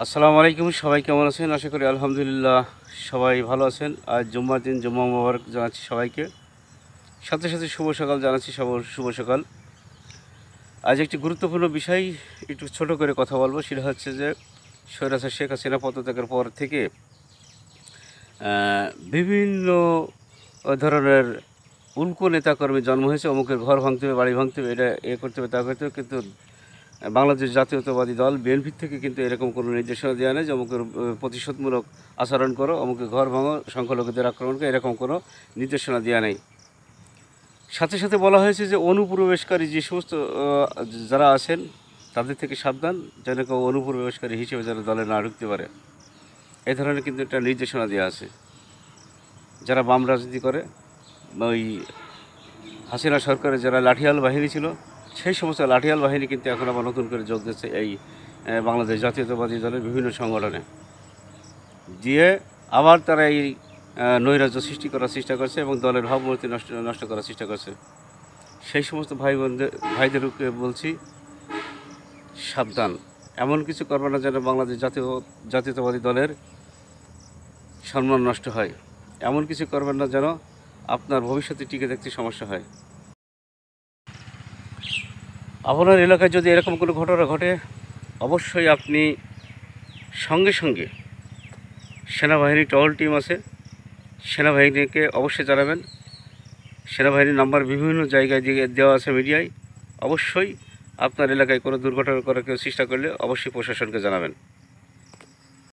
আসসালামু আলাইকুম। সবাই কেমন আছেন? আশা করি আলহামদুলিল্লাহ সবাই ভালো আছেন। আজ জুম্মার দিন, জুম্মা মোবারক জানাচ্ছি সবাইকে। সাথে সাথে শুভ সকাল জানাচ্ছি, শুভ সকাল। আজ একটি গুরুত্বপূর্ণ বিষয় একটু ছোট করে কথা বলবো। সেটা হচ্ছে যে স্বৈরাচার শেখ হাসিনা পদত্যাগের পর থেকে বিভিন্ন ধরনের উল্টো নেতাকর্মী জন্ম হয়েছে। অমুকের ঘর ভাঙতে হবে, বাড়ি ভাঙতে হবে, এটা করতে হবে, তা করতে হবে। কিন্তু বাংলাদেশ জাতীয়তাবাদী দল বিএনপির থেকে কিন্তু এরকম কোনো নির্দেশনা দেওয়া নেই যে অমুকের প্রতিশোধমূলক আচরণ করো, অমুকের ঘর ভাঙো, সংখ্যালঘুদের আক্রমণ করো, এরকম কোনো নির্দেশনা দেওয়া নেই। সাথে সাথে বলা হয়েছে যে অনুপ্রবেশকারী যে সমস্ত যারা আছেন তাদের থেকে সাবধান, যেন কেউ অনুপ্রবেশকারী হিসেবে যেন দলে না ঢুকতে পারে। এই ধরনের কিন্তু একটা নির্দেশনা দেওয়া আছে। যারা বাম রাজনীতি করে, ওই হাসিনা সরকারের যারা লাঠিয়াল বাহিনী ছিল, সেই সমস্ত লাঠিয়াল বাহিনী কিন্তু এখন আবার নতুন করে যোগ দিচ্ছে এই বাংলাদেশ জাতীয়তাবাদী দলের বিভিন্ন সংগঠনে, দিয়ে আবার তারা এই নৈরাজ্য সৃষ্টি করার চেষ্টা করছে এবং দলের ভাবমূর্তি নষ্ট করার চেষ্টা করছে। সেই সমস্ত ভাইদেরকে বলছি, সাবধান। এমন কিছু করবে না যেন বাংলাদেশ জাতীয়তাবাদী দলের সম্মান নষ্ট হয়। এমন কিছু করবেন না যেন আপনার ভবিষ্যতে টিকে থাকতে সমস্যা হয়। আপনার এলাকায় যদি এরকম কোনো ঘটনা ঘটে, অবশ্যই আপনি সঙ্গে সঙ্গে সেনাবাহিনীর টহল টিম আছে, সেনাবাহিনীকে অবশ্যই জানাবেন। সেনাবাহিনীর নাম্বার বিভিন্ন জায়গায় দেওয়া আছে মিডিয়ায়। অবশ্যই আপনার এলাকায় কোনো দুর্ঘটনা করার কেউ চেষ্টা করলে অবশ্যই প্রশাসনকে জানাবেন।